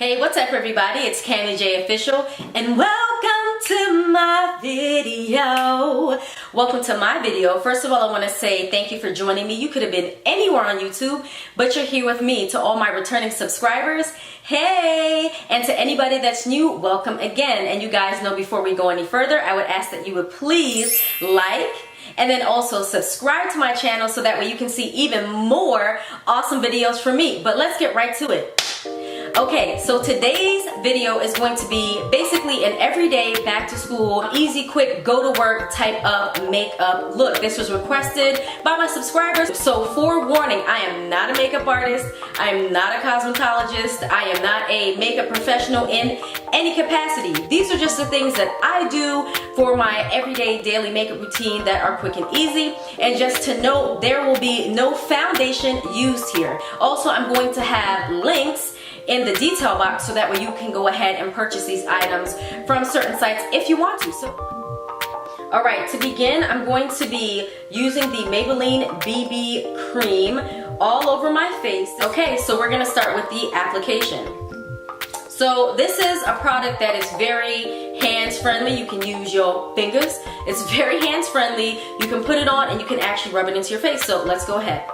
Hey, what's up everybody? It's Candy J Official and welcome to my video. Welcome to my video. First of all, I want to say thank you for joining me. You could have been anywhere on YouTube, but you're here with me. To all my returning subscribers, hey! And to anybody that's new, welcome again. And you guys know before we go any further, I would ask that you would please like, and then also subscribe to my channel so that way you can see even more awesome videos from me. But let's get right to it. Okay, so today's video is going to be basically an everyday back to school, easy, quick, go to work type of makeup look. This was requested by my subscribers. So forewarning, I am not a makeup artist. I am not a cosmetologist. I am not a makeup professional in any capacity. These are just the things that I do for my everyday daily makeup routine that are quick and easy. And just to note, there will be no foundation used here. Also, I'm going to have links in the detail box so that way you can go ahead and purchase these items from certain sites if you want to. So, alright, to begin, I'm going to be using the Maybelline BB cream all over my face. Okay, so we're going to start with the application. So this is a product that is very hands-friendly. You can use your fingers. It's very hands-friendly. You can put it on and you can actually rub it into your face. So let's go ahead.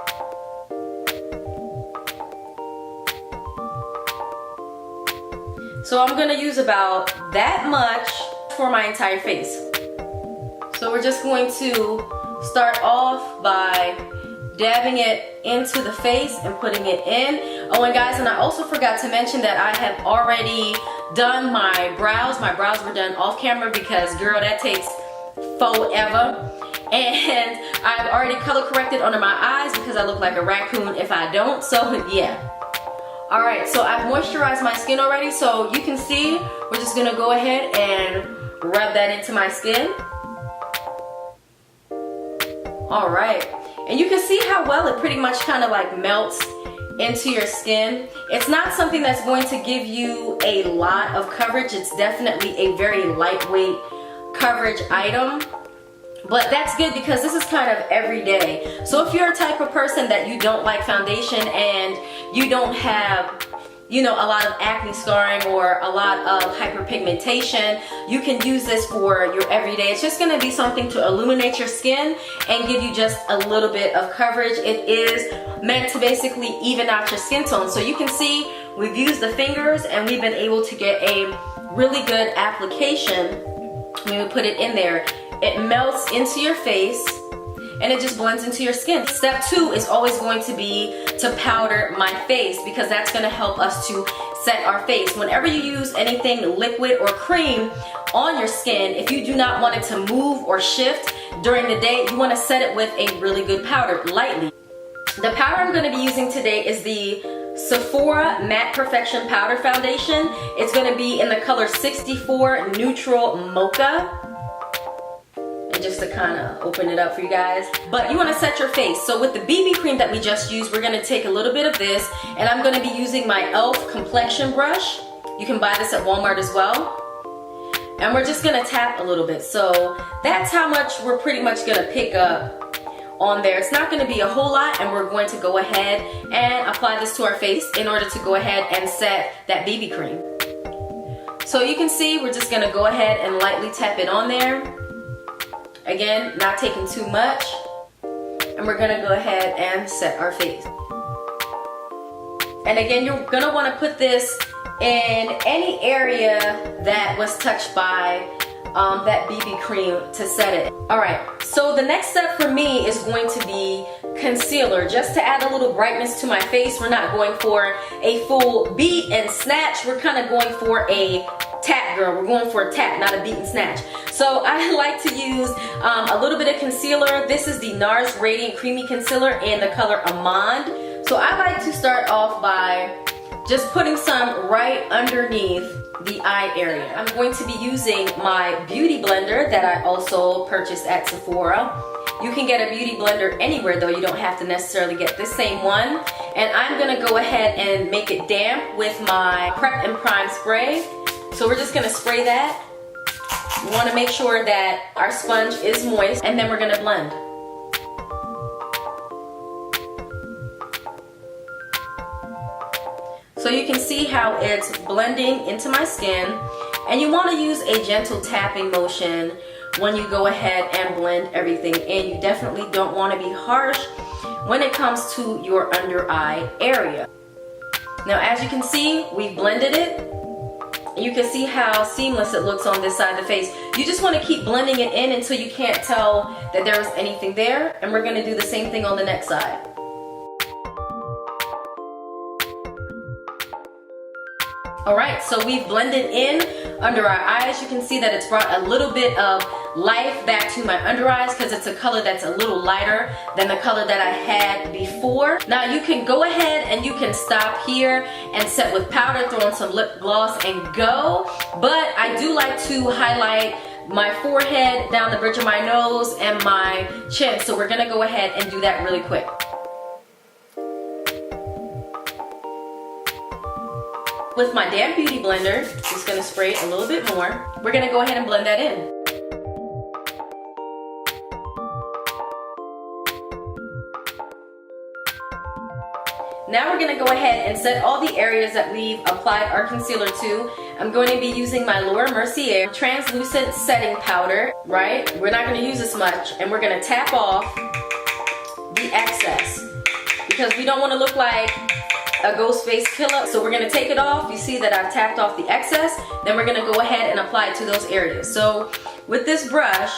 So I'm going to use about that much for my entire face. So we're just going to start off by dabbing it into the face and putting it in. Oh, and guys, and I also forgot to mention that I have already done my brows. My brows were done off camera because, girl, that takes forever. And I've already color corrected under my eyes because I look like a raccoon if I don't. So yeah. Alright, so I've moisturized my skin already, so you can see we're just going to go ahead and rub that into my skin. Alright, and you can see how well it pretty much kind of like melts into your skin. It's not something that's going to give you a lot of coverage. It's definitely a very lightweight coverage item. But that's good because this is kind of everyday. So if you're a type of person that you don't like foundation and you don't have, you know, a lot of acne scarring or a lot of hyperpigmentation, you can use this for your everyday. It's just going to be something to illuminate your skin and give you just a little bit of coverage. It is meant to basically even out your skin tone. So you can see we've used the fingers and we've been able to get a really good application when we put it in there. It melts into your face and it just blends into your skin. Step 2 is always going to be to powder my face because that's going to help us to set our face. Whenever you use anything liquid or cream on your skin, if you do not want it to move or shift during the day, you want to set it with a really good powder, lightly. The powder I'm going to be using today is the Sephora Matte Perfection Powder Foundation. It's going to be in the color 64 Neutral Mocha. Just to kind of open it up for you guys. But you want to set your face. So with the BB cream that we just used, we're going to take a little bit of this and I'm going to be using my e.l.f. complexion brush. You can buy this at Walmart as well. And we're just going to tap a little bit. So that's how much we're pretty much going to pick up on there. It's not going to be a whole lot and we're going to go ahead and apply this to our face in order to go ahead and set that BB cream. So you can see we're just going to go ahead and lightly tap it on there. Again, not taking too much. And we're going to go ahead and set our face. And again, you're going to want to put this in any area that was touched by that BB cream to set it. Alright, so the next step for me is going to be concealer. Just to add a little brightness to my face. We're not going for a full beat and snatch. We're kind of going for a tap, girl. We're going for a tap, not a beat and snatch. So I like to use a little bit of concealer. This is the NARS Radiant Creamy Concealer in the color Almond. So I like to start off by just putting some right underneath the eye area. I'm going to be using my beauty blender that I also purchased at Sephora. You can get a beauty blender anywhere though. You don't have to necessarily get the same one. And I'm going to go ahead and make it damp with my Prep and Prime spray. So we're just going to spray that. We want to make sure that our sponge is moist and then we're going to blend. So you can see how it's blending into my skin, and you want to use a gentle tapping motion when you go ahead and blend everything in. You definitely don't want to be harsh when it comes to your under eye area. Now as you can see, we've blended it. You can see how seamless it looks on this side of the face. You just want to keep blending it in until you can't tell that there was anything there, and we're going to do the same thing on the next side. Alright, so we've blended in under our eyes. You can see that it's brought a little bit of life back to my under eyes because it's a color that's a little lighter than the color that I had before. Now you can go ahead and you can stop here and set with powder, throw on some lip gloss and go. But I do like to highlight my forehead, down the bridge of my nose, and my chin. So we're going to go ahead and do that really quick. With my damp beauty blender, just going to spray it a little bit more. We're going to go ahead and blend that in. Now we're going to go ahead and set all the areas that we've applied our concealer to. I'm going to be using my Laura Mercier translucent setting powder, right? We're not going to use this much, and we're going to tap off the excess because we don't want to look like a ghost face killer. So we're going to take it off. You see that I've tapped off the excess. Then we're going to go ahead and apply it to those areas. So with this brush,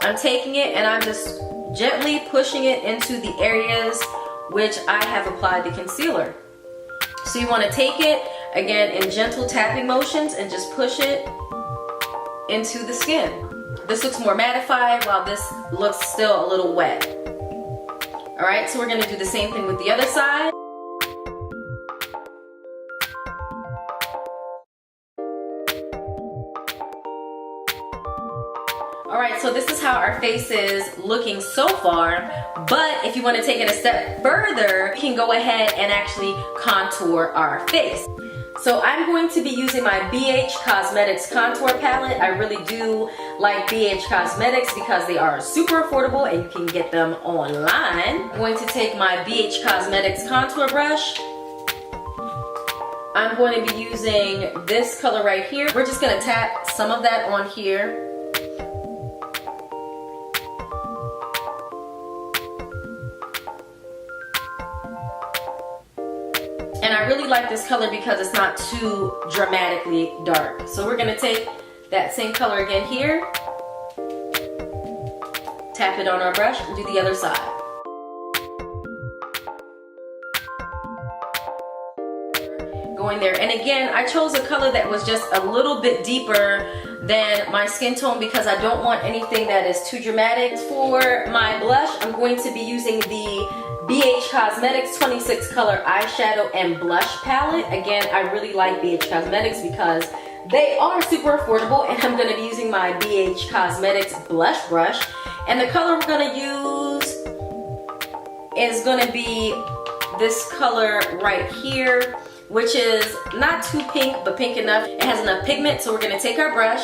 I'm taking it and I'm just gently pushing it into the areas which I have applied the concealer. So you want to take it again in gentle tapping motions and just push it into the skin. This looks more mattified while this looks still a little wet. Alright, so we're going to do the same thing with the other side. Alright, so this is how our face is looking so far, but if you want to take it a step further, you can go ahead and actually contour our face. So I'm going to be using my BH Cosmetics contour palette. I really do like BH Cosmetics because they are super affordable and you can get them online. I'm going to take my BH Cosmetics contour brush. I'm going to be using this color right here. We're just going to tap some of that on here. And I really like this color because it's not too dramatically dark. So we're going to take that same color again here, tap it on our brush, and do the other side. Going there. And again, I chose a color that was just a little bit deeper than my skin tone because I don't want anything that is too dramatic. For my blush, I'm going to be using the BH Cosmetics 26 color eyeshadow and blush palette. Again, I really like BH Cosmetics because they are super affordable, and I'm going to be using my BH Cosmetics blush brush. And the color we're going to use is going to be this color right here, which is not too pink, but pink enough. It has enough pigment, so we're going to take our brush,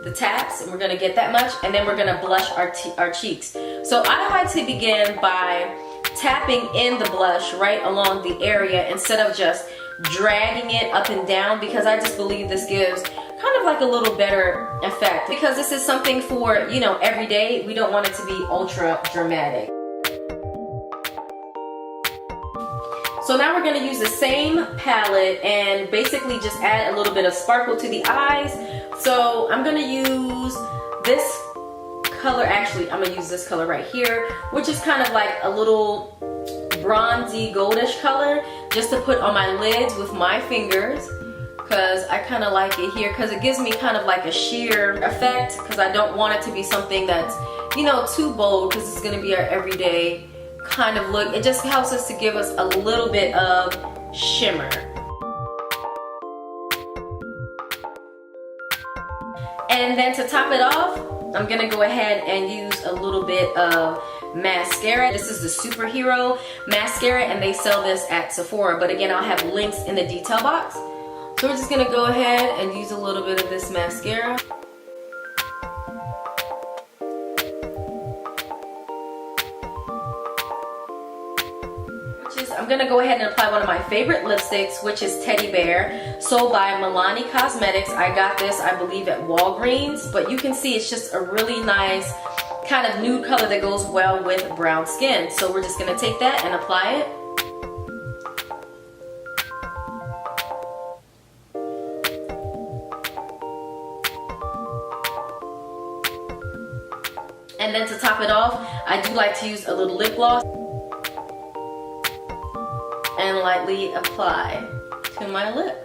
the taps, and we're going to get that much, and then we're going to blush our cheeks. So I like to begin by tapping in the blush right along the area instead of just dragging it up and down, because I just believe this gives kind of like a little better effect, because this is something for, you know, every day. We don't want it to be ultra dramatic. So now we're going to use the same palette and basically just add a little bit of sparkle to the eyes. So I'm going to use this color. Actually, I'm going to use this color right here, which is kind of like a little bronzy goldish color, just to put on my lids with my fingers, because I kind of like it here because it gives me kind of like a sheer effect, because I don't want it to be something that's, you know, too bold, because it's going to be our everyday kind of look. It just helps us to give us a little bit of shimmer. And then to top it off, I'm gonna go ahead and use a little bit of mascara. This is the Superhero mascara, and they sell this at Sephora, but again, I'll have links in the detail box. So we're just gonna go ahead and use a little bit of this mascara. I'm gonna go ahead and apply one of my favorite lipsticks, which is Teddy Bear, sold by Milani Cosmetics. I got this, I believe, at Walgreens, but you can see it's just a really nice kind of nude color that goes well with brown skin. So we're just gonna take that and apply it. And then to top it off, I do like to use a little lip gloss and lightly apply to my lip.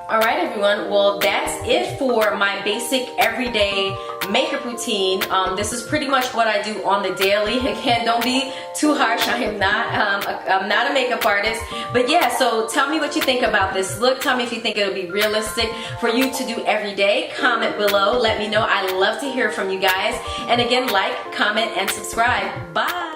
Alright everyone, well that's it for my basic everyday makeup routine. This is pretty much what I do on the daily. Again, don't be too harsh. I'm not a makeup artist. But yeah, so tell me what you think about this look. Tell me if you think it'll be realistic for you to do every day. Comment below. Let me know. I love to hear from you guys. And again, like, comment, and subscribe. Bye!